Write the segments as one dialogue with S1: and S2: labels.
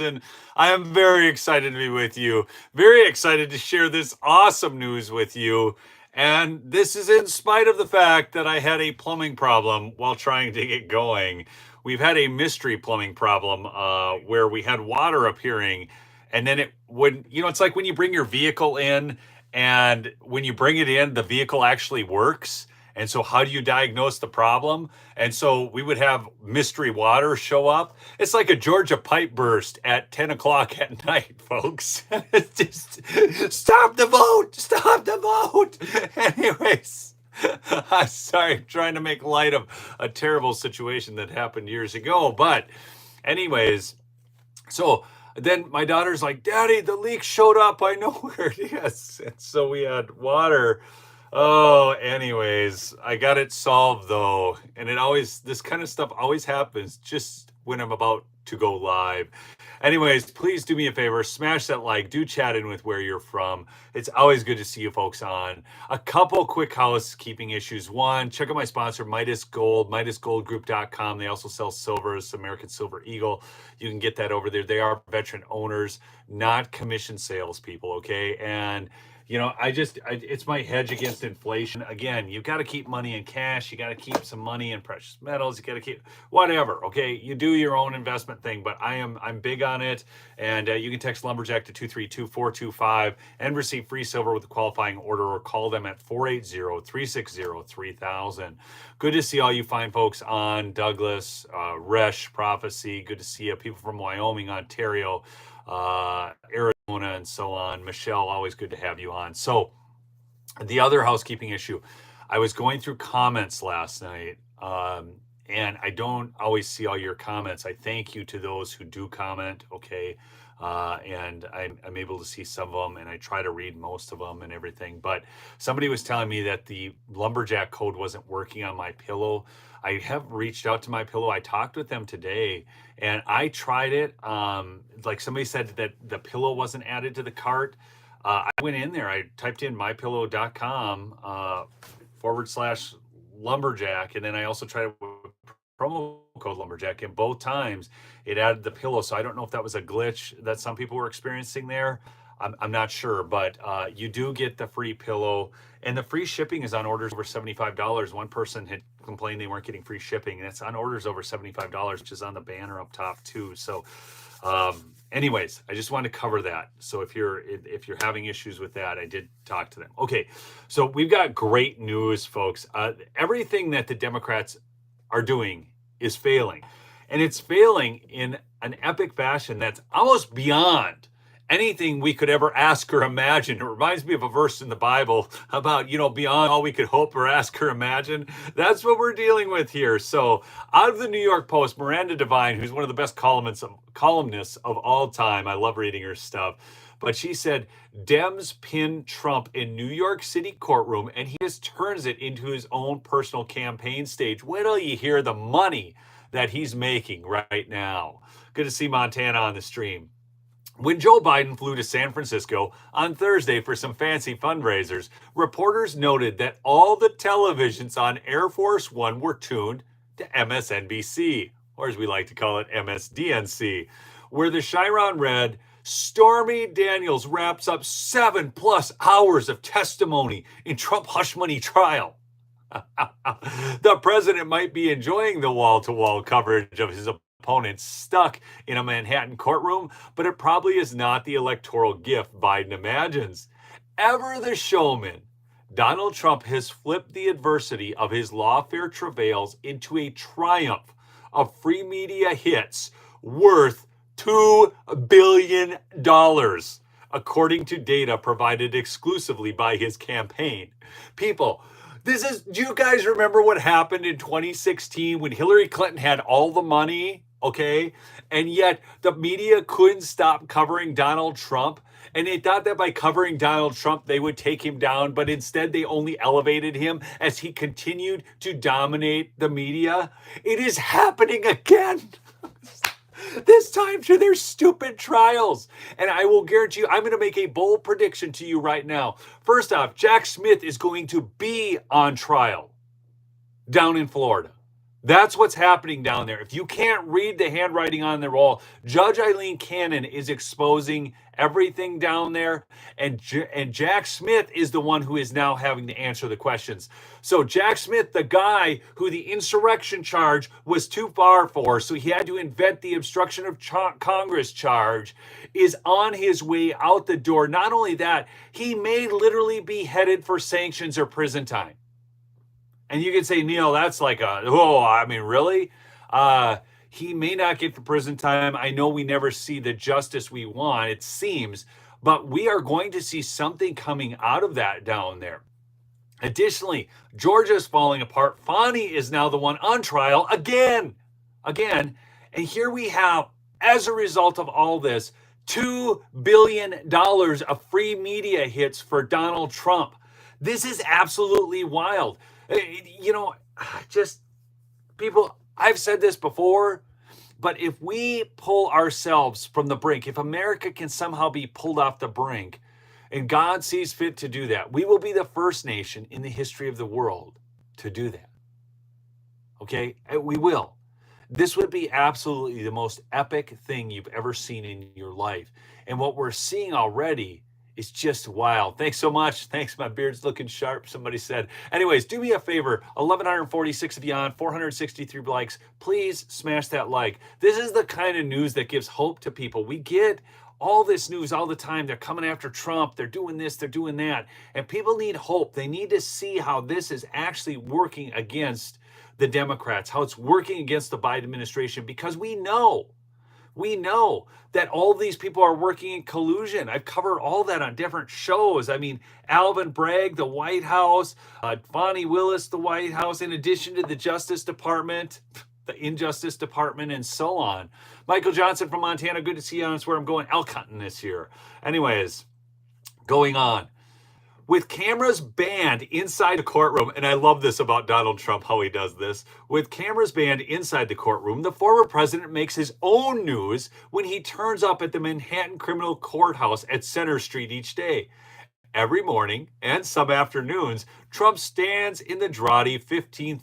S1: I am very excited to be with you. Very excited to share this awesome news with you. And this is in spite of the fact that I had a plumbing problem while trying to get going. We've had a mystery plumbing problem where we had water appearing, and then it would, it's like when you bring your vehicle in, and when you bring it in, the vehicle actually works. And so, how do you diagnose the problem? And so, we would have mystery water show up. It's like a Georgia pipe burst at 10 o'clock at night, folks. It's just stop the vote, stop the vote. Anyways, I'm sorry, I'm trying to make light of a terrible situation that happened years ago. But, anyways, so then my daughter's like, Daddy, the leak showed up. I know where it is. And so we had water. Oh, anyways, I got it solved though. And this kind of stuff always happens just when I'm about to go live. Anyways, please do me a favor, smash that like, do chat in with where you're from. It's always good to see you folks on. A couple quick housekeeping issues. One, check out my sponsor, Midas Gold, MidasGoldGroup.com. They also sell silver, it's American Silver Eagle. You can get that over there. They are veteran owners, not commission salespeople, okay? And it's my hedge against inflation. Again, you've got to keep money in cash. You got to keep some money in precious metals. You got to keep whatever. Okay, you do your own investment thing, but I'm big on it. And you can text Lumberjack to 232-425 and receive free silver with a qualifying order, or call them at 480-360-3000. Good to see all you fine folks on. Douglas, Resh, Prophecy. Good to see you. People from Wyoming, Ontario, Arizona, and so on. Michelle, always good to have you on. So the other housekeeping issue, I was going through comments last night, and I don't always see all your comments. I thank you to those who do comment, okay? And I'm able to see some of them, and I try to read most of them and everything. But somebody was telling me that the Lumberjack code wasn't working on my pillow. I have reached out to my pillow. I talked with them today, and I tried it. Like somebody said that the pillow wasn't added to the cart. I went in there. I typed in mypillow.com /lumberjack, and then I also tried it with promo code lumberjack, and both times it added the pillow. So I don't know if that was a glitch that some people were experiencing there. I'm not sure, but you do get the free pillow, and the free shipping is on orders over $75. One person had complained they weren't getting free shipping, and it's on orders over $75, which is on the banner up top too. So anyways, I just wanted to cover that. So if you're having issues with that, I did talk to them. Okay, so we've got great news, folks. Everything that the Democrats are doing is failing, and it's failing in an epic fashion that's almost beyond anything we could ever ask or imagine. It reminds me of a verse in the Bible about, beyond all we could hope or ask or imagine. That's what we're dealing with here. So out of the New York Post, Miranda Devine, who's one of the best columnists of all time. I love reading her stuff. But she said, Dems pin Trump in New York City courtroom, and he just turns it into his own personal campaign stage. Wait till you hear the money that he's making right now. Good to see Montana on the stream. When Joe Biden flew to San Francisco on Thursday for some fancy fundraisers, reporters noted that all the televisions on Air Force One were tuned to MSNBC, or as we like to call it, MSDNC, where the Chiron read, Stormy Daniels wraps up 7+ hours of testimony in Trump hush money trial. The president might be enjoying the wall-to-wall coverage of his opponents stuck in a Manhattan courtroom, but it probably is not the electoral gift Biden imagines. Ever the showman, Donald Trump has flipped the adversity of his lawfare travails into a triumph of free media hits worth $2 billion, according to data provided exclusively by his campaign. People, do you guys remember what happened in 2016 when Hillary Clinton had all the money? Okay. And yet the media couldn't stop covering Donald Trump. And they thought that by covering Donald Trump, they would take him down. But instead, they only elevated him as he continued to dominate the media. It is happening again. This time to their stupid trials. And I will guarantee you, I'm going to make a bold prediction to you right now. First off, Jack Smith is going to be on trial down in Florida. That's what's happening down there. If you can't read the handwriting on the wall, Judge Eileen Cannon is exposing everything down there, and Jack Smith is the one who is now having to answer the questions. So Jack Smith, the guy who the insurrection charge was too far for, so he had to invent the obstruction of Congress charge, is on his way out the door. Not only that, he may literally be headed for sanctions or prison time. And you can say, Neil, that's like I mean, really? He may not get the prison time. I know we never see the justice we want, it seems, but we are going to see something coming out of that down there. Additionally, Georgia's falling apart. Fani is now the one on trial again. And here we have, as a result of all this, $2 billion of free media hits for Donald Trump. This is absolutely wild. Just people, I've said this before, but if we pull ourselves from the brink, if America can somehow be pulled off the brink, and God sees fit to do that, we will be the first nation in the history of the world to do that. Okay? We will. This would be absolutely the most epic thing you've ever seen in your life. And what we're seeing already is just wild. Thanks so much. Thanks. My beard's looking sharp, somebody said. Anyways, do me a favor. 1,146 of you on, 463 likes. Please smash that like. This is the kind of news that gives hope to people. We get all this news all the time. They're coming after Trump. They're doing this. They're doing that. And people need hope. They need to see how this is actually working against the Democrats, how it's working against the Biden administration, because we know that all these people are working in collusion. I've covered all that on different shows. I mean, Alvin Bragg, the White House, Fani Willis, the White House, in addition to the Justice Department, the Injustice Department, and so on. Michael Johnson from Montana, good to see you on. That's where I'm going elk hunting this year. Anyways, going on. With cameras banned inside the courtroom, and I love this about Donald Trump, how he does this. With cameras banned inside the courtroom, the former president makes his own news when he turns up at the Manhattan Criminal Courthouse at Center Street each day. Every morning and some afternoons, Trump stands in the draughty 15th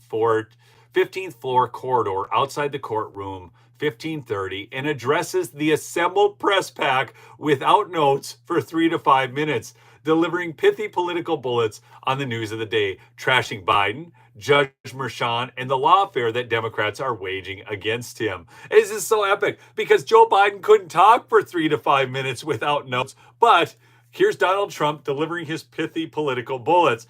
S1: floor corridor outside the courtroom, 1530, and addresses the assembled press pack without notes for 3 to 5 minutes, delivering pithy political bullets on the news of the day, trashing Biden, Judge Merchan, and the lawfare that Democrats are waging against him. This is so epic because Joe Biden couldn't talk for 3 to 5 minutes without notes, but here's Donald Trump delivering his pithy political bullets.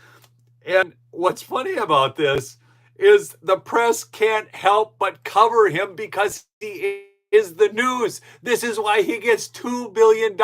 S1: And what's funny about this is the press can't help but cover him because he is the news. This is why he gets $2 billion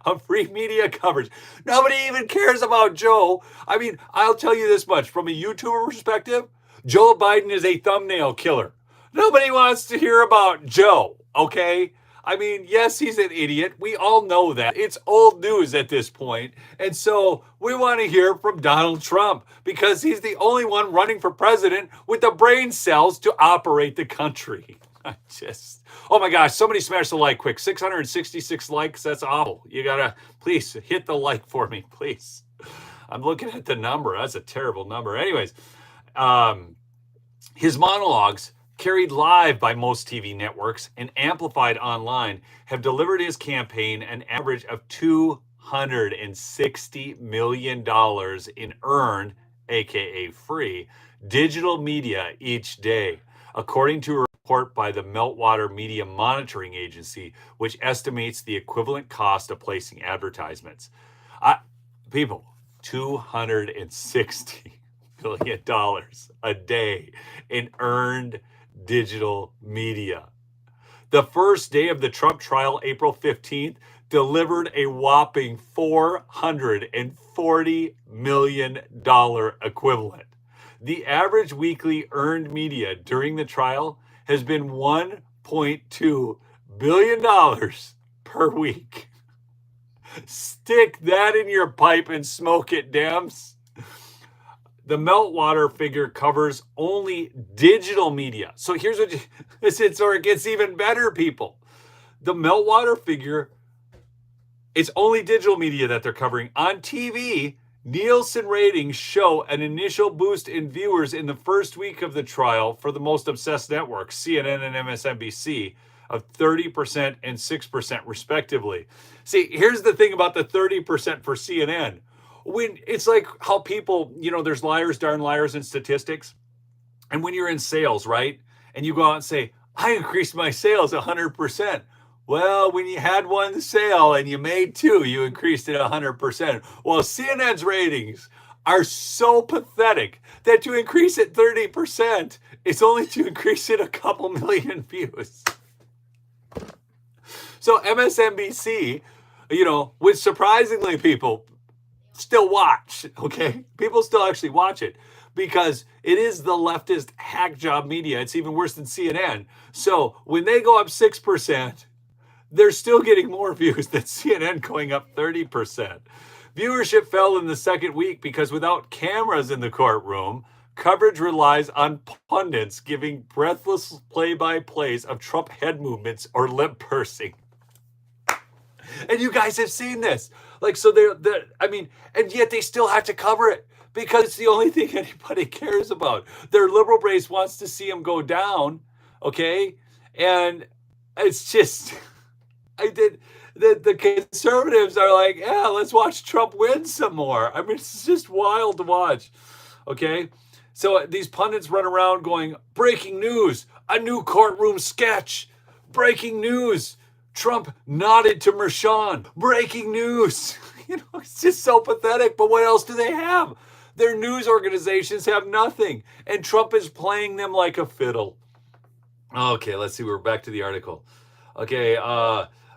S1: of free media coverage. Nobody even cares about Joe. I mean, I'll tell you this much. From a YouTuber perspective, Joe Biden is a thumbnail killer. Nobody wants to hear about Joe, okay? I mean, yes, he's an idiot. We all know that. It's old news at this point. And so we want to hear from Donald Trump because he's the only one running for president with the brain cells to operate the country. Oh my gosh, somebody smash the like quick. 666 likes, that's awful. You gotta, please hit the like for me, please. I'm looking at the number. That's a terrible number. Anyways, his monologues, carried live by most TV networks and amplified online, have delivered his campaign an average of $260 million in earned, aka free, digital media each day, according to a report by the Meltwater Media Monitoring Agency, which estimates the equivalent cost of placing advertisements. People, $260 million a day in earned digital media. The first day of the Trump trial, April 15th, delivered a whopping $440 million equivalent. The average weekly earned media during the trial has been $1.2 billion per week. Stick that in your pipe and smoke it, Dems. The Meltwater figure covers only digital media. So here's what it gets even better, people. The Meltwater figure, it's only digital media that they're covering. On TV, Nielsen ratings show an initial boost in viewers in the first week of the trial for the most obsessed networks, CNN and MSNBC, of 30% and 6% respectively. See, here's the thing about the 30% for CNN. When it's like how people, there's liars, darn liars in statistics. And when you're in sales, right? And you go out and say, I increased my sales 100%. Well, when you had one sale and you made two, you increased it 100%. Well, CNN's ratings are so pathetic that to increase it 30% is only to increase it a couple million views. So MSNBC, which surprisingly people still watch, okay? People still actually watch it because it is the leftist hack job media. It's even worse than CNN. So when they go up 6%, they're still getting more views than CNN going up 30%. Viewership fell in the second week because without cameras in the courtroom, coverage relies on pundits giving breathless play-by-plays of Trump head movements or lip pursing. And you guys have seen this. And yet they still have to cover it because it's the only thing anybody cares about. Their liberal base wants to see him go down, okay? And it's just, the conservatives are like, yeah, let's watch Trump win some more. I mean, it's just wild to watch, okay? So these pundits run around going, breaking news, a new courtroom sketch, breaking news. Trump nodded to Mershon. Breaking news. It's just so pathetic. But what else do they have? Their news organizations have nothing. And Trump is playing them like a fiddle. Okay, let's see. We're back to the article. Okay,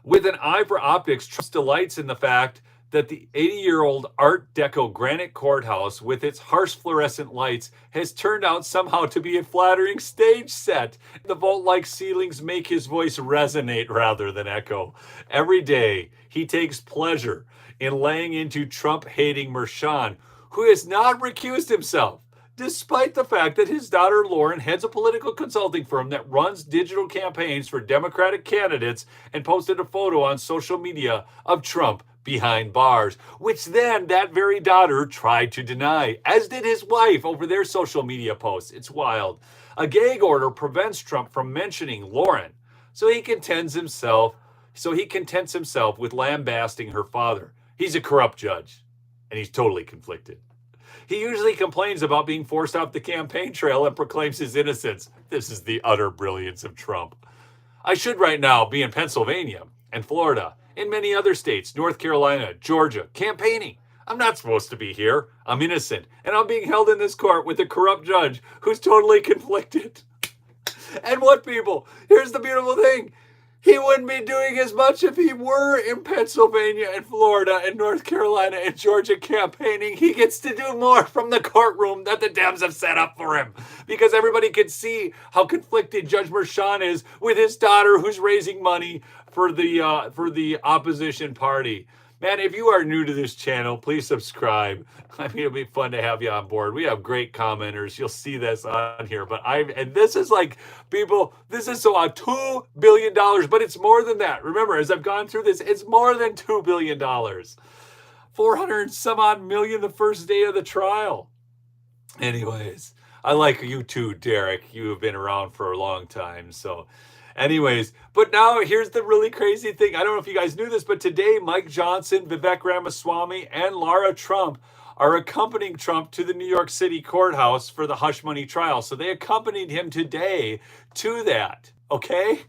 S1: with an eye for optics, Trump delights in the fact that the 80-year-old Art Deco granite courthouse with its harsh fluorescent lights has turned out somehow to be a flattering stage set. The vault-like ceilings make his voice resonate rather than echo. Every day, he takes pleasure in laying into Trump-hating Mershon, who has not recused himself, despite the fact that his daughter Lauren heads a political consulting firm that runs digital campaigns for Democratic candidates and posted a photo on social media of Trump behind bars, which then that very daughter tried to deny, as did his wife over their social media posts. It's wild. A gag order prevents Trump from mentioning Lauren, so he contents himself with lambasting her father. He's a corrupt judge, and he's totally conflicted. He usually complains about being forced off the campaign trail and proclaims his innocence. This is the utter brilliance of Trump. I should right now be in Pennsylvania and Florida, in many other states, North Carolina, Georgia, campaigning. I'm not supposed to be here. I'm innocent. And I'm being held in this court with a corrupt judge who's totally conflicted. And what, people? Here's the beautiful thing. He wouldn't be doing as much if he were in Pennsylvania and Florida and North Carolina and Georgia campaigning. He gets to do more from the courtroom that the Dems have set up for him. Because everybody can see how conflicted Judge Mershon is with his daughter who's raising money for the opposition party. Man, if you are new to this channel, please subscribe. I mean, it'll be fun to have you on board. We have great commenters. You'll see this on here. And this is like, people, this is so $2 billion, but it's more than that. Remember, as I've gone through this, it's more than $2 billion. 400 and some odd million the first day of the trial. Anyways, I like you too, Derek. You have been around for a long time, so... Anyways, but now here's the really crazy thing. I don't know if you guys knew this, but today Mike Johnson, Vivek Ramaswamy, and Lara Trump are accompanying Trump to the New York City courthouse for the hush money trial. So they accompanied him today to that, okay?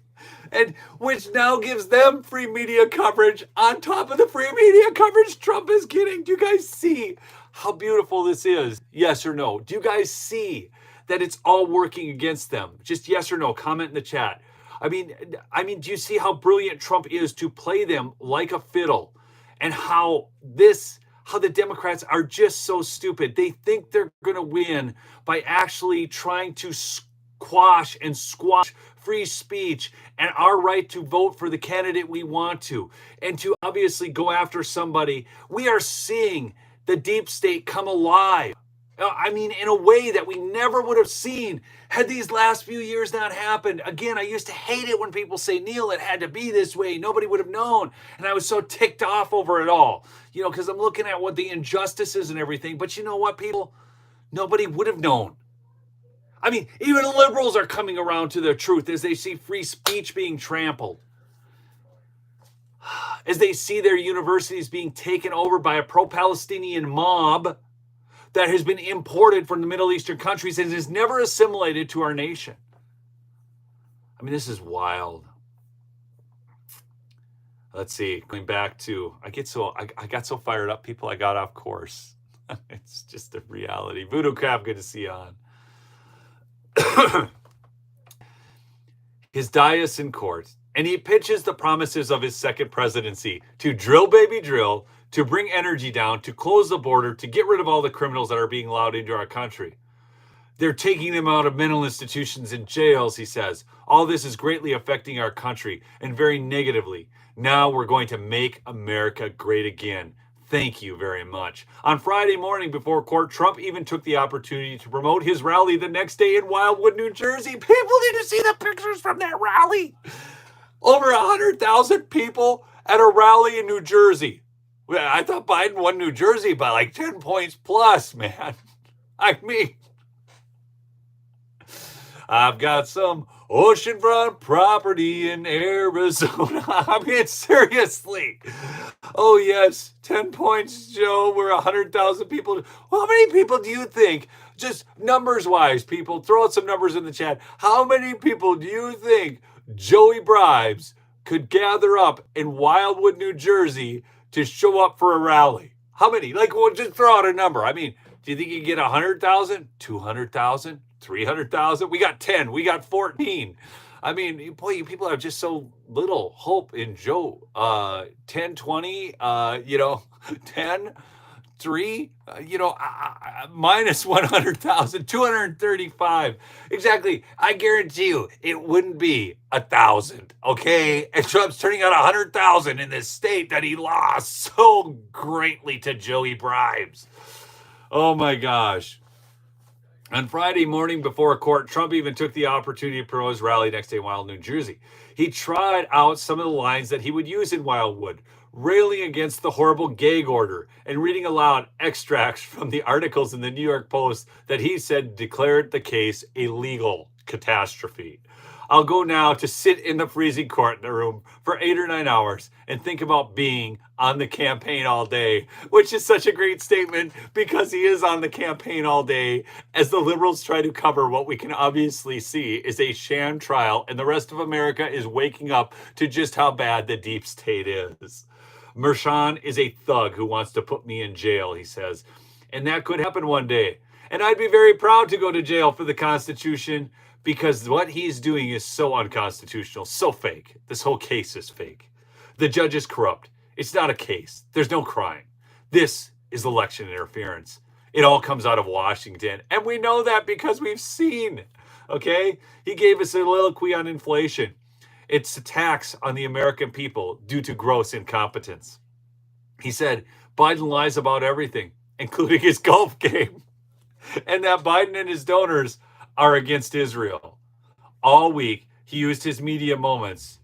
S1: And which now gives them free media coverage on top of the free media coverage Trump is getting. Do you guys see how beautiful this is? Yes or no? Do you guys see that it's all working against them? Just yes or no. Comment in the chat. I mean, do you see how brilliant Trump is to play them like a fiddle, and how the Democrats are just so stupid? They think they're going to win by actually trying to squash free speech and our right to vote for the candidate we want to, and to obviously go after somebody. We are seeing the deep state come alive. I mean, in a way that we never would have seen had these last few years not happened. Again, I used to hate it when people say, Neil, it had to be this way. Nobody would have known. And I was so ticked off over it all, because I'm looking at what the injustices and everything. But you know what, people? Nobody would have known. I mean, even liberals are coming around to the truth as they see free speech being trampled, as they see their universities being taken over by a pro-Palestinian mob that has been imported from the Middle Eastern countries and is never assimilated to our nation. I mean, this is wild. Let's see, going back to, I got so fired up, people, I got off course. It's just a reality. Voodoo Crab, good to see you on. His dais in court, and he pitches the promises of his second presidency to drill, baby, drill, to bring energy down, to close the border, to get rid of all the criminals that are being allowed into our country. They're taking them out of mental institutions and jails, he says. All this is greatly affecting our country, and very negatively. Now we're going to make America great again. Thank you very much. On Friday morning before court, Trump even took the opportunity to promote his rally the next day in Wildwood, New Jersey. People need to see the pictures from that rally. Over 100,000 people at a rally in New Jersey. I thought Biden won New Jersey by like 10 points plus, man. I mean, I've got some oceanfront property in Arizona. I mean, seriously. Oh, yes, 10 points, Joe. We're 100,000 people. Well, how many people do you think, just numbers-wise, people, throw out some numbers in the chat. How many people do you think Joey Bribes could gather up in Wildwood, New Jersey to show up for a rally? How many? Like, well, just throw out a number. I mean, do you think you can get 100,000, 200,000, 300,000? We got 10. We got 14. I mean, boy, you people have just so little hope in Joe. 10, 20, 10, 3, minus 100,000, 235. Exactly. I guarantee you it wouldn't be 1,000. Okay. And Trump's turning out 100,000 in this state that he lost so greatly to Joey Bribes. Oh my gosh. On Friday morning before court, Trump even took the opportunity to promote his rally next day in Wildwood, New Jersey. He tried out some of the lines that he would use in Wildwood, railing against the horrible gag order and reading aloud extracts from the articles in the New York Post that he said declared the case a legal catastrophe. I'll go now to sit in the freezing courtroom for 8 or 9 hours and think about being on the campaign all day, which is such a great statement because he is on the campaign all day as the liberals try to cover what we can obviously see is a sham trial, and the rest of America is waking up to just how bad the deep state is. Mershon is a thug who wants to put me in jail, he says, and that could happen one day. And I'd be very proud to go to jail for the Constitution, because what he's doing is so unconstitutional, so fake. This whole case is fake. The judge is corrupt. It's not a case. There's no crime. This is election interference. It all comes out of Washington. And we know that because we've seen, okay? He gave us a soliloquy on inflation. It's a tax on the American people due to gross incompetence. He said Biden lies about everything, including his golf game, and that Biden and his donors are against Israel. All week, he used his media moments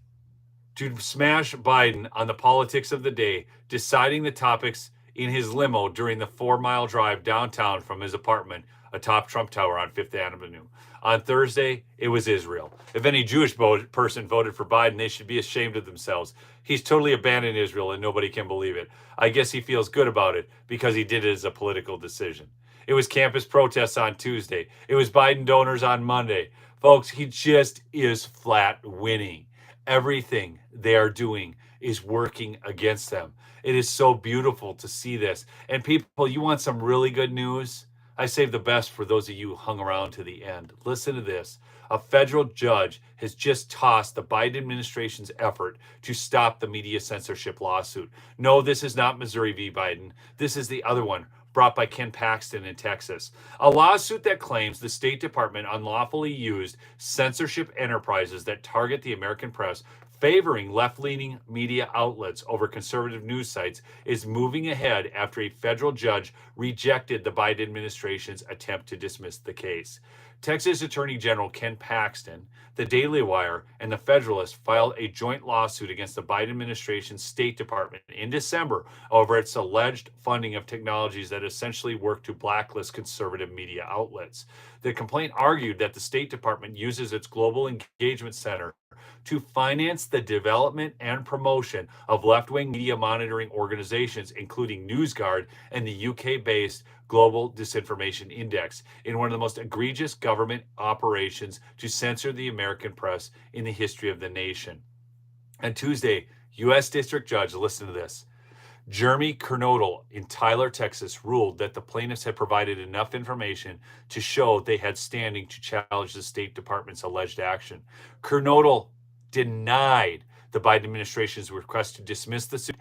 S1: to smash Biden on the politics of the day, deciding the topics in his limo during the 4-mile drive downtown from his apartment atop Trump Tower on Fifth Avenue. On Thursday, it was Israel. If any Jewish person voted for Biden, they should be ashamed of themselves. He's totally abandoned Israel and nobody can believe it. I guess he feels good about it because he did it as a political decision. It was campus protests on Tuesday. It was Biden donors on Monday. Folks, he just is flat winning. Everything they are doing is working against them. It is so beautiful to see this. And people, you want some really good news? I saved the best for those of you who hung around to the end. Listen to this. A federal judge has just tossed the Biden administration's effort to stop the media censorship lawsuit. No, this is not Missouri v. Biden. This is the other one, brought by Ken Paxton in Texas. A lawsuit that claims the State Department unlawfully used censorship enterprises that target the American press, favoring left-leaning media outlets over conservative news sites is moving ahead after a federal judge rejected the Biden administration's attempt to dismiss the case. Texas Attorney General Ken Paxton, the Daily Wire, and the Federalist filed a joint lawsuit against the Biden administration's State Department in December over its alleged funding of technologies that essentially work to blacklist conservative media outlets. The complaint argued that the State Department uses its Global Engagement Center to finance the development and promotion of left-wing media monitoring organizations, including NewsGuard and the UK-based Global Disinformation Index, in one of the most egregious government operations to censor the American press in the history of the nation. On Tuesday, U.S. District Judge, listen to this, Jeremy Kernodle in Tyler, Texas, ruled that the plaintiffs had provided enough information to show they had standing to challenge the State Department's alleged action. Kernodle denied the Biden administration's request to dismiss the suit,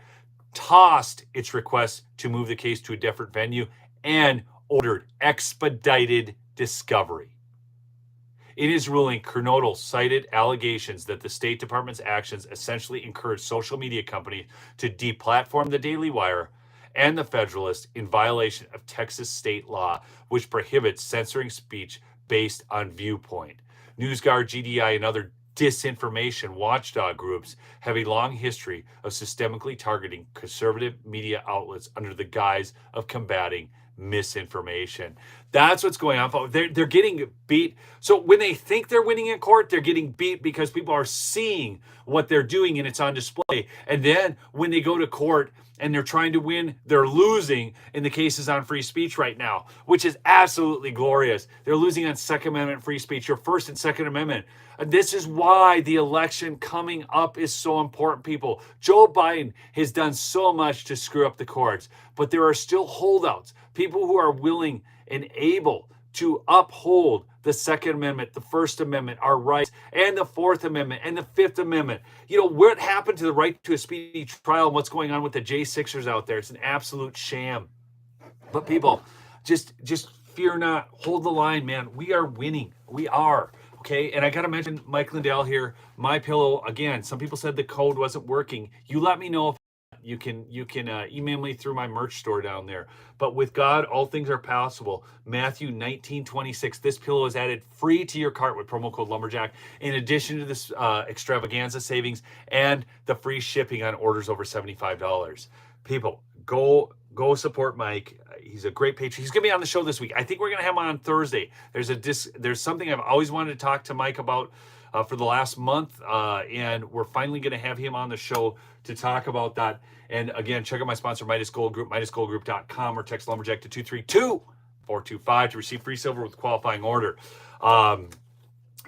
S1: tossed its request to move the case to a different venue, and ordered expedited discovery. In his ruling, Kernodle cited allegations that the State Department's actions essentially encouraged social media companies to deplatform the Daily Wire and the Federalist in violation of Texas state law, which prohibits censoring speech based on viewpoint. NewsGuard, GDI, and other disinformation watchdog groups have a long history of systemically targeting conservative media outlets under the guise of combating misinformation. That's what's going on. They're getting beat. So when they think they're winning in court, they're getting beat because people are seeing what they're doing and it's on display. And then when they go to court and they're trying to win, they're losing in the cases on free speech right now, which is absolutely glorious. They're losing on Second Amendment free speech, your First and Second Amendment. And this is why the election coming up is so important, people. Joe Biden has done so much to screw up the courts, but there are still holdouts, people who are willing and able to uphold the Second Amendment, the First Amendment, our rights, and the Fourth Amendment, and the Fifth Amendment. You know, what happened to the right to a speedy trial and what's going on with the J6ers out there? It's an absolute sham. But people, just fear not. Hold the line, man. We are winning. We are. Okay, and I got to mention Mike Lindell here. My Pillow, again, some people said the code wasn't working. You let me know if you can email me through my merch store down there. But with God, all things are possible. Matthew 19:26. This pillow is added free to your cart with promo code Lumberjack, in addition to this extravaganza savings and the free shipping on orders over $75. People, go support Mike. He's a great patron. He's going to be on the show this week. I think we're going to have him on Thursday. There's something I've always wanted to talk to Mike about for the last month, and we're finally going to have him on the show to talk about that. And again, check out my sponsor, Midas Gold Group, MidasGoldGroup.com, or text Lumberjack to 232-425 to receive free silver with qualifying order.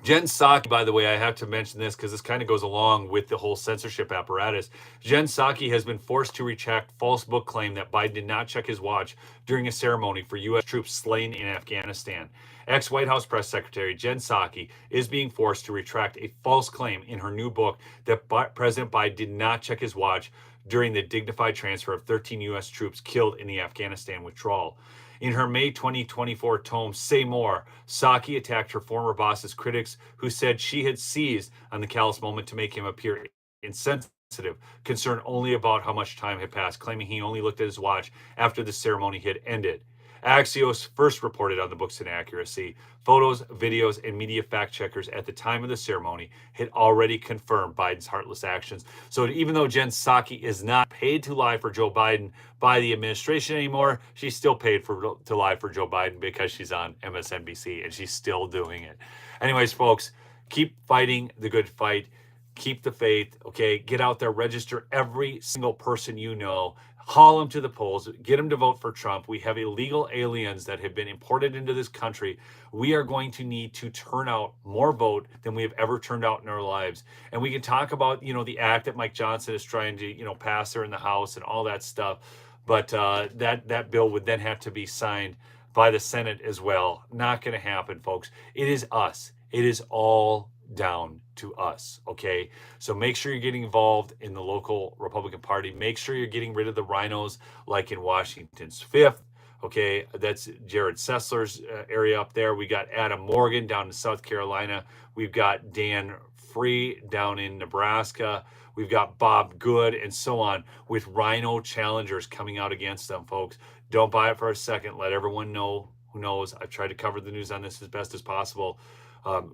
S1: Jen Psaki, by the way, I have to mention this because this kind of goes along with the whole censorship apparatus. Jen Psaki has been forced to retract false book claim that Biden did not check his watch during a ceremony for U.S. troops slain in Afghanistan. Ex-White House Press Secretary Jen Psaki is being forced to retract a false claim in her new book that President Biden did not check his watch during the dignified transfer of 13 U.S. troops killed in the Afghanistan withdrawal. In her May 2024 tome, Say More, Psaki attacked her former boss's critics who said she had seized on the callous moment to make him appear insensitive, concerned only about how much time had passed, claiming he only looked at his watch after the ceremony had ended. Axios first reported on the book's inaccuracy. Photos, videos, and media fact checkers at the time of the ceremony had already confirmed Biden's heartless actions. So even though Jen Psaki is not paid to lie for Joe Biden by the administration anymore, she's still paid to lie for Joe Biden because she's on MSNBC, and she's still doing it. Anyways, folks, keep fighting the good fight. Keep the faith, okay? Get out there, register every single person you know. Haul them to the polls, get them to vote for Trump. We have illegal aliens that have been imported into this country. We are going to need to turn out more vote than we have ever turned out in our lives. And we can talk about, the act that Mike Johnson is trying to, pass there in the House and all that stuff. But that bill would then have to be signed by the Senate as well. Not going to happen, folks. It is us. It is all down to us, okay? So make sure you're getting involved in the local Republican Party. Make sure you're getting rid of the rhinos like in Washington's 5th, okay? That's Jared Sessler's area up there. We got Adam Morgan down in South Carolina. We've got Dan free down in Nebraska. We've got Bob Good and so on with Rhino challengers coming out against them, folks. Don't buy it for a second. Let everyone know who knows. I've tried to cover the news on this as best as possible.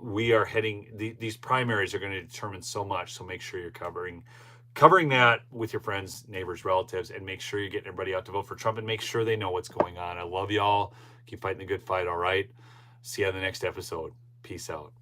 S1: We are heading, these primaries are going to determine so much. So make sure you're covering that with your friends, neighbors, relatives, and make sure you're getting everybody out to vote for Trump and make sure they know what's going on. I love y'all. Keep fighting the good fight. All right. See you on the next episode. Peace out.